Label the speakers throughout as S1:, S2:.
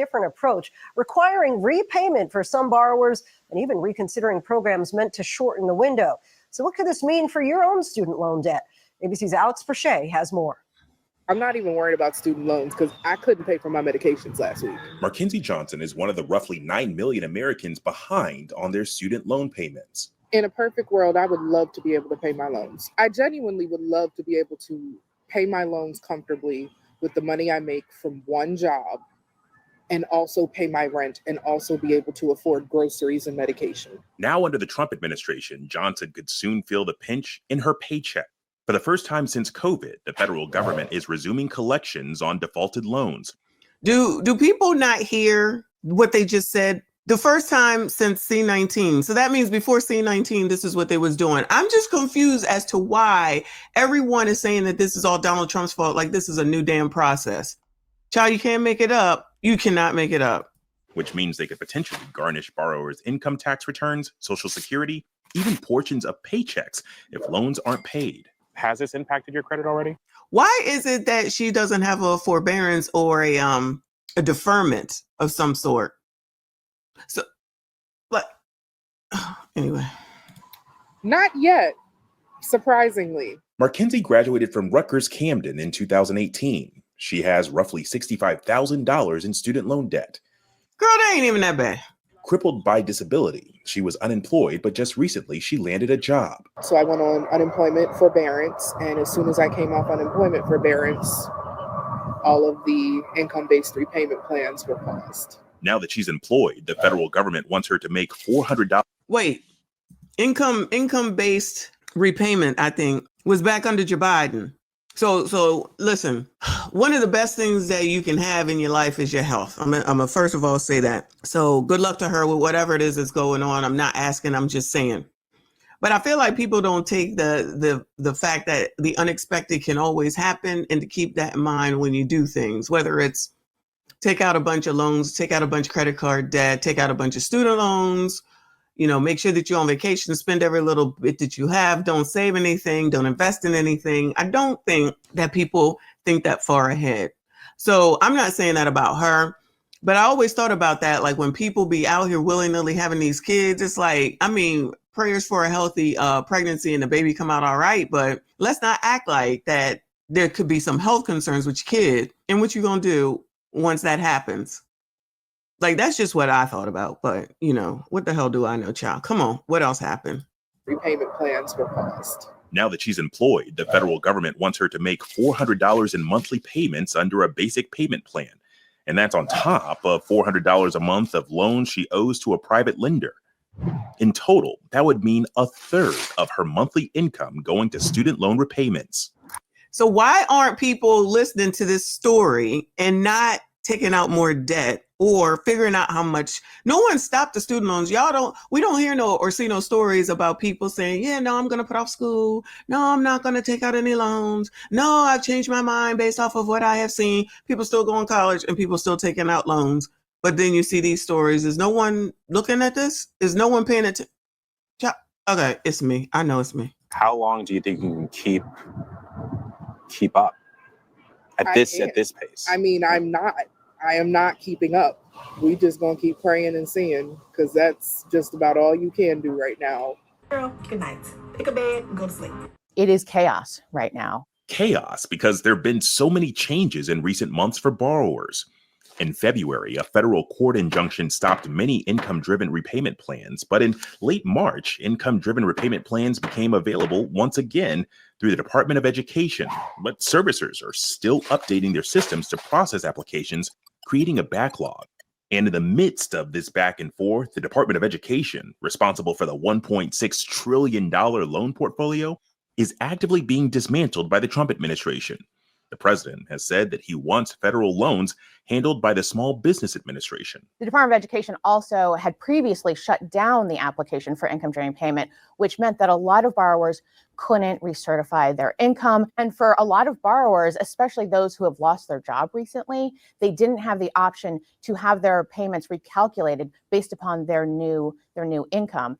S1: different approach, requiring repayment for some borrowers and even reconsidering programs meant to shorten the window. So what could this mean for your own student loan debt? ABC's Alex Perche has more.
S2: I'm not even worried about student loans because I couldn't pay for my medications last week.
S3: Mackenzie Johnson is one of the roughly 9 million Americans behind on their student loan payments.
S2: In a perfect world, I would love to be able to pay my loans. I genuinely would love to be able to pay my loans comfortably with the money I make from one job and also pay my rent and also be able to afford groceries and medication.
S3: Now under the Trump administration, Johnson could soon feel the pinch in her paycheck. For the first time since COVID, the federal government is resuming collections on defaulted loans.
S4: Do people not hear what they just said? The first time since C-19. So that means before C-19, this is what they was doing. I'm just confused as to why everyone is saying that this is all Donald Trump's fault. Like this is a new damn process. Child, you can't make it up. You cannot make it up.
S3: Which means they could potentially garnish borrowers' income tax returns, Social Security, even portions of paychecks if loans aren't paid.
S5: Has this impacted your credit already?
S4: Why is it that she doesn't have a forbearance or a deferment of some sort? So, but anyway.
S2: Not yet, surprisingly.
S3: Mackenzie graduated from Rutgers Camden in 2018. She has roughly $65,000 in student loan debt.
S4: Girl, that ain't even that bad.
S3: Crippled by disability, she was unemployed, but just recently she landed a job.
S2: So I went on unemployment forbearance, and as soon as I came off unemployment forbearance, all of the income-based repayment plans were paused.
S3: Now that she's employed, the federal government wants her to make $400.
S4: Wait, income-based repayment, I think, was back under Joe Biden. So listen, one of the best things that you can have in your life is your health. I'm gonna first of all say that. So good luck to her with whatever it is that's going on. I'm not asking, I'm just saying. But I feel like people don't take the fact that the unexpected can always happen and to keep that in mind when you do things, whether it's take out a bunch of loans, take out a bunch of credit card debt, take out a bunch of student loans, make sure that you're on vacation, spend every little bit that you have, don't save anything, don't invest in anything. I don't think that people think that far ahead. So I'm not saying that about her, but I always thought about that. Like when people be out here willy-nilly having these kids, it's like, prayers for a healthy pregnancy and the baby come out all right, but let's not act like that there could be some health concerns with your kid and what you're going to do once that happens. Like, that's just what I thought about. But, what the hell do I know, child? Come on. What else happened?
S2: Repayment plans were paused.
S3: Now that she's employed, the federal government wants her to make $400 in monthly payments under a basic payment plan. And that's on top of $400 a month of loans she owes to a private lender. In total, that would mean a third of her monthly income going to student loan repayments.
S4: So why aren't people listening to this story and not taking out more debt or figuring out how much? No one stopped the student loans. We don't hear or see no stories about people saying, yeah, no, I'm going to put off school. No, I'm not going to take out any loans. No, I've changed my mind based off of what I have seen. People still going to college and people still taking out loans. But then you see these stories. Is no one looking at this? Is no one paying attention? Okay, it's me. I know it's me.
S5: How long do you think you can keep up at this pace?
S2: I am not keeping up. We just gonna keep praying and seeing, because that's just about all you can do right now.
S6: Girl, good night. Pick a bed and go to sleep.
S7: It is chaos right now.
S3: Chaos because there have been so many changes in recent months for borrowers. In February, a federal court injunction stopped many income-driven repayment plans, but in late March, income-driven repayment plans became available once again through the Department of Education, but servicers are still updating their systems to process applications, creating a backlog. And in the midst of this back and forth, the Department of Education, responsible for the $1.6 trillion loan portfolio, is actively being dismantled by the Trump administration. The president has said that he wants federal loans handled by the Small Business Administration.
S7: The Department of Education also had previously shut down the application for income-driven payment, which meant that a lot of borrowers couldn't recertify their income. And for a lot of borrowers, especially those who have lost their job recently, they didn't have the option to have their payments recalculated based upon their new income.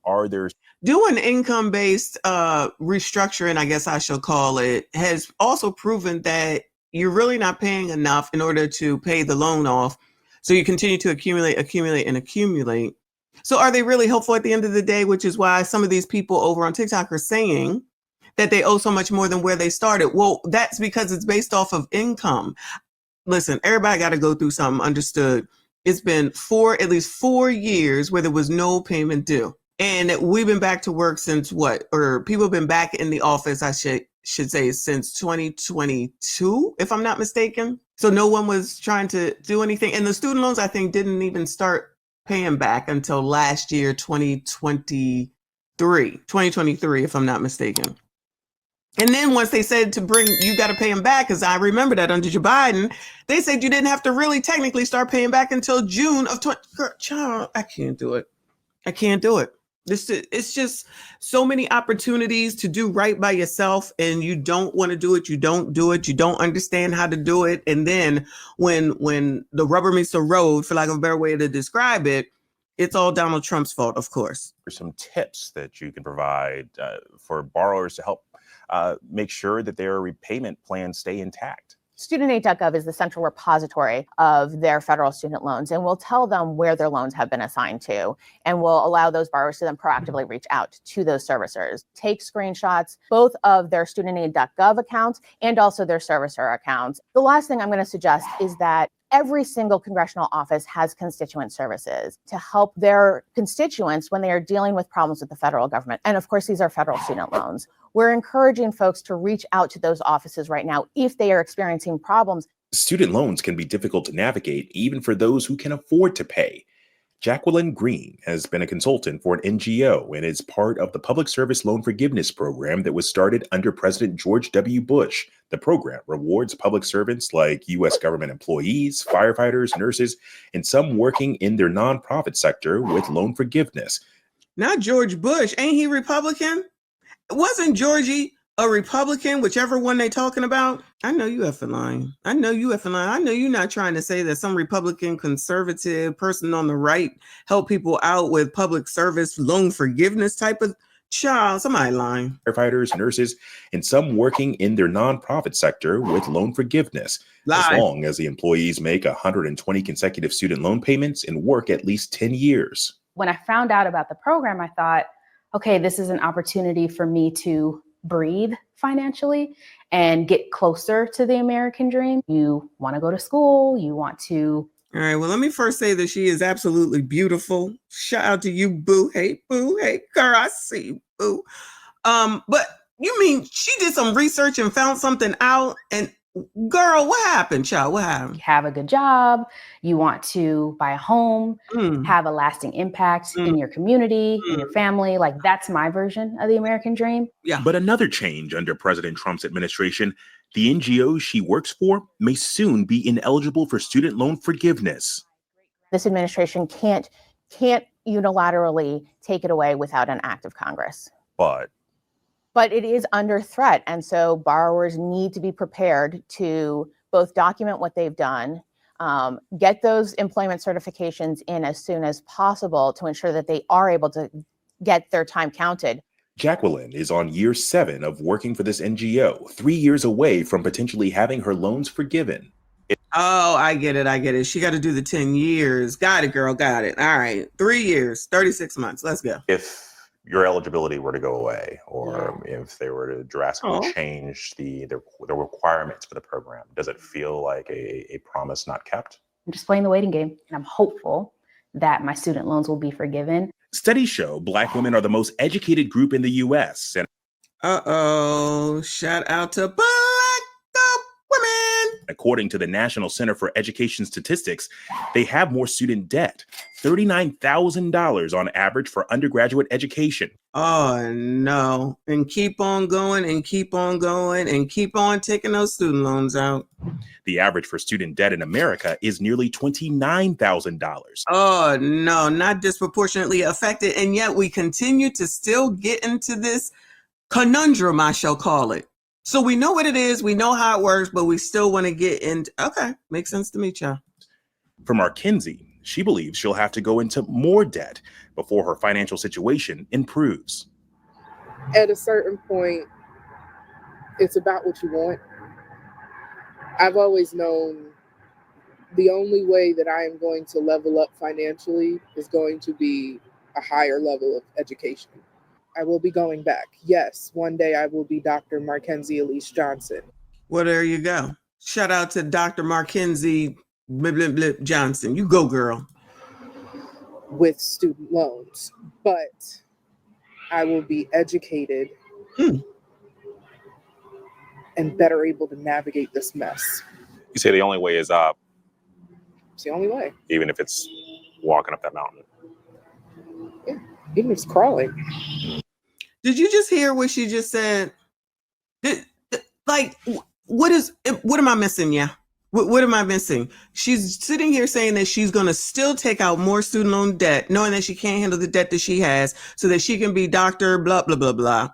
S4: Doing income-based restructuring, I guess I shall call it, has also proven that you're really not paying enough in order to pay the loan off. So you continue to accumulate, and accumulate. So are they really helpful at the end of the day? Which is why some of these people over on TikTok are saying that they owe so much more than where they started. Well, that's because it's based off of income. Listen, everybody got to go through something, understood. It's been at least 4 years where there was no payment due. And we've been back to work since what? Or people have been back in the office, I should say, since 2022, if I'm not mistaken. So no one was trying to do anything. And the student loans, I think, didn't even start paying back until last year, 2023, if I'm not mistaken. And then once they said you got to pay them back, because I remember that under Joe Biden, they said you didn't have to really technically start paying back until June of Child, I can't do it. I can't do it. It's just so many opportunities to do right by yourself, and you don't want to do it. You don't do it. You don't understand how to do it. And then when the rubber meets the road, for lack of a better way to describe it, it's all Donald Trump's fault, of course.
S3: There's some tips that you can provide for borrowers to help make sure that their repayment plans stay intact.
S7: Studentaid.gov is the central repository of their federal student loans, and will tell them where their loans have been assigned to, and will allow those borrowers to then proactively reach out to those servicers. Take screenshots both of their studentaid.gov accounts and also their servicer accounts. The last thing I'm going to suggest is that every single congressional office has constituent services to help their constituents when they are dealing with problems with the federal government. And of course, these are federal student loans. We're encouraging folks to reach out to those offices right now if they are experiencing problems.
S3: Student loans can be difficult to navigate, even for those who can afford to pay. Jacqueline Green has been a consultant for an NGO and is part of the Public Service Loan Forgiveness Program that was started under President George W. Bush. The program rewards public servants like U.S. government employees, firefighters, nurses, and some working in their nonprofit sector with loan forgiveness.
S4: Not George Bush. Ain't he Republican? Wasn't Georgie a Republican, whichever one they talking about? I know you effing lying. I know you're not trying to say that some Republican conservative person on the right help people out with public service loan forgiveness type of child. Somebody lying.
S3: Firefighters, nurses, and some working in their nonprofit sector with loan forgiveness.
S4: Lie.
S3: As long as the employees make 120 consecutive student loan payments and work at least 10 years.
S8: When I found out about the program, I thought, okay, this is an opportunity for me to breathe financially and get closer to the American dream. You want to go to school, you want to.
S4: All right, well, let me first say that she is absolutely beautiful. Shout out to you, boo. Hey, girl, I see you, boo. But you mean she did some research and found something out, and girl, what happened, child? What happened?
S8: Have a good job. You want to buy a home, have a lasting impact in your community, in your family. Like, that's my version of the American dream.
S4: Yeah.
S3: But another change under President Trump's administration, the NGO she works for may soon be ineligible for student loan forgiveness.
S7: This administration can't unilaterally take it away without an act of Congress. But it is under threat. And so borrowers need to be prepared to both document what they've done, get those employment certifications in as soon as possible to ensure that they are able to get their time counted.
S3: Jacqueline is on year 7 of working for this NGO, 3 years away from potentially having her loans forgiven.
S4: Oh, I get it. She got to do the 10 years. Got it, girl. Got it. All right. 3 years, 36 months. Let's go.
S5: If your eligibility were to go away, or if they were to drastically change the requirements for the program, does it feel like a promise not kept?
S8: I'm just playing the waiting game, and I'm hopeful that my student loans will be forgiven.
S3: Studies show Black women are the most educated group in the U.S. And
S4: shout out to Black women.
S3: According to the National Center for Education Statistics, they have more student debt, $39,000 on average for undergraduate education.
S4: Oh, no. And keep on going and keep on going and keep on taking those student loans out.
S3: The average for student debt in America is nearly $29,000.
S4: Oh, no, not disproportionately affected. And yet we continue to still get into this conundrum, I shall call it. So we know what it is. We know how it works, but we still want to get into. Okay. Makes sense to me, child.
S3: For Markenzie, she believes she'll have to go into more debt before her financial situation improves.
S2: At a certain point, it's about what you want. I've always known The only way that I am going to level up financially is going to be a higher level of education. I will be going back. Yes, one day I will be Dr. Markenzie Elise Johnson.
S4: Well, there you go. Shout out to Dr. Markenzie Johnson. You go, girl.
S2: With student loans. But I will be educated and better able to navigate this mess.
S5: You say the only way is up.
S2: It's the only way.
S5: Even if it's walking up that mountain.
S2: Yeah, even if it's crawling.
S4: Did you just hear what she just said? Like, what am I missing? Yeah. What am I missing? She's sitting here saying that she's going to still take out more student loan debt, knowing that she can't handle the debt that she has, so that she can be Dr. blah, blah, blah, blah.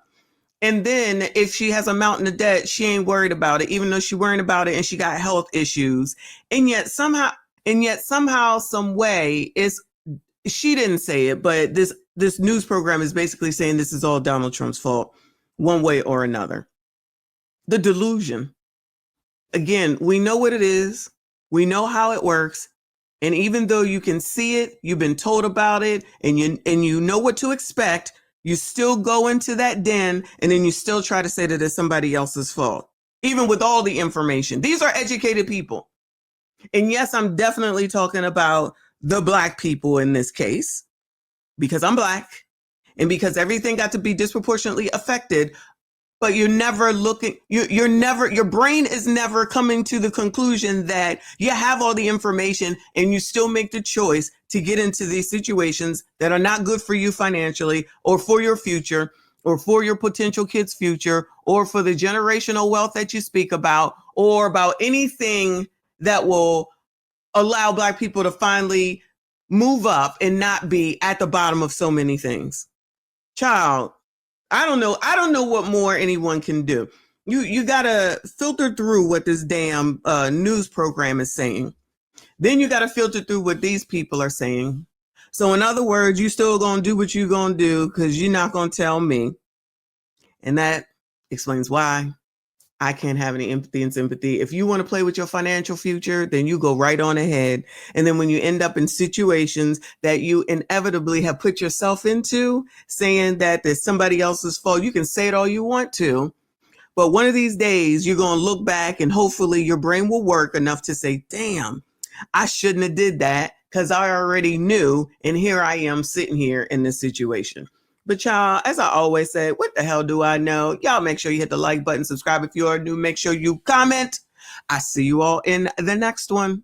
S4: And then if she has a mountain of debt, she ain't worried about it, even though she's worrying about it and she got health issues. And yet somehow, some way, she didn't say it, but this news program is basically saying this is all Donald Trump's fault, one way or another. The delusion. Again, we know what it is. We know how it works. And even though you can see it, you've been told about it, and you know what to expect, you still go into that den, and then you still try to say that it's somebody else's fault, even with all the information. These are educated people. And yes, I'm definitely talking about the Black people in this case, because I'm Black and because everything got to be disproportionately affected. But you're never looking, your brain is never coming to the conclusion that you have all the information and you still make the choice to get into these situations that are not good for you financially, or for your future, or for your potential kids' future, or for the generational wealth that you speak about, or about anything that will allow Black people to finally move up and not be at the bottom of so many things. Child, I don't know what more anyone can do. You got to filter through what this damn news program is saying. Then you got to filter through what these people are saying. So in other words, you still going to do what you're going to do because you're not going to tell me. And that explains why I can't have any empathy and sympathy. If you want to play with your financial future, then you go right on ahead. And then when you end up in situations that you inevitably have put yourself into, saying that there's somebody else's fault, you can say it all you want to. But one of these days, you're going to look back and hopefully your brain will work enough to say, damn, I shouldn't have did that because I already knew. And here I am sitting here in this situation. But y'all, as I always say, what the hell do I know? Y'all make sure you hit the like button, subscribe if you are new, make sure you comment. I see you all in the next one.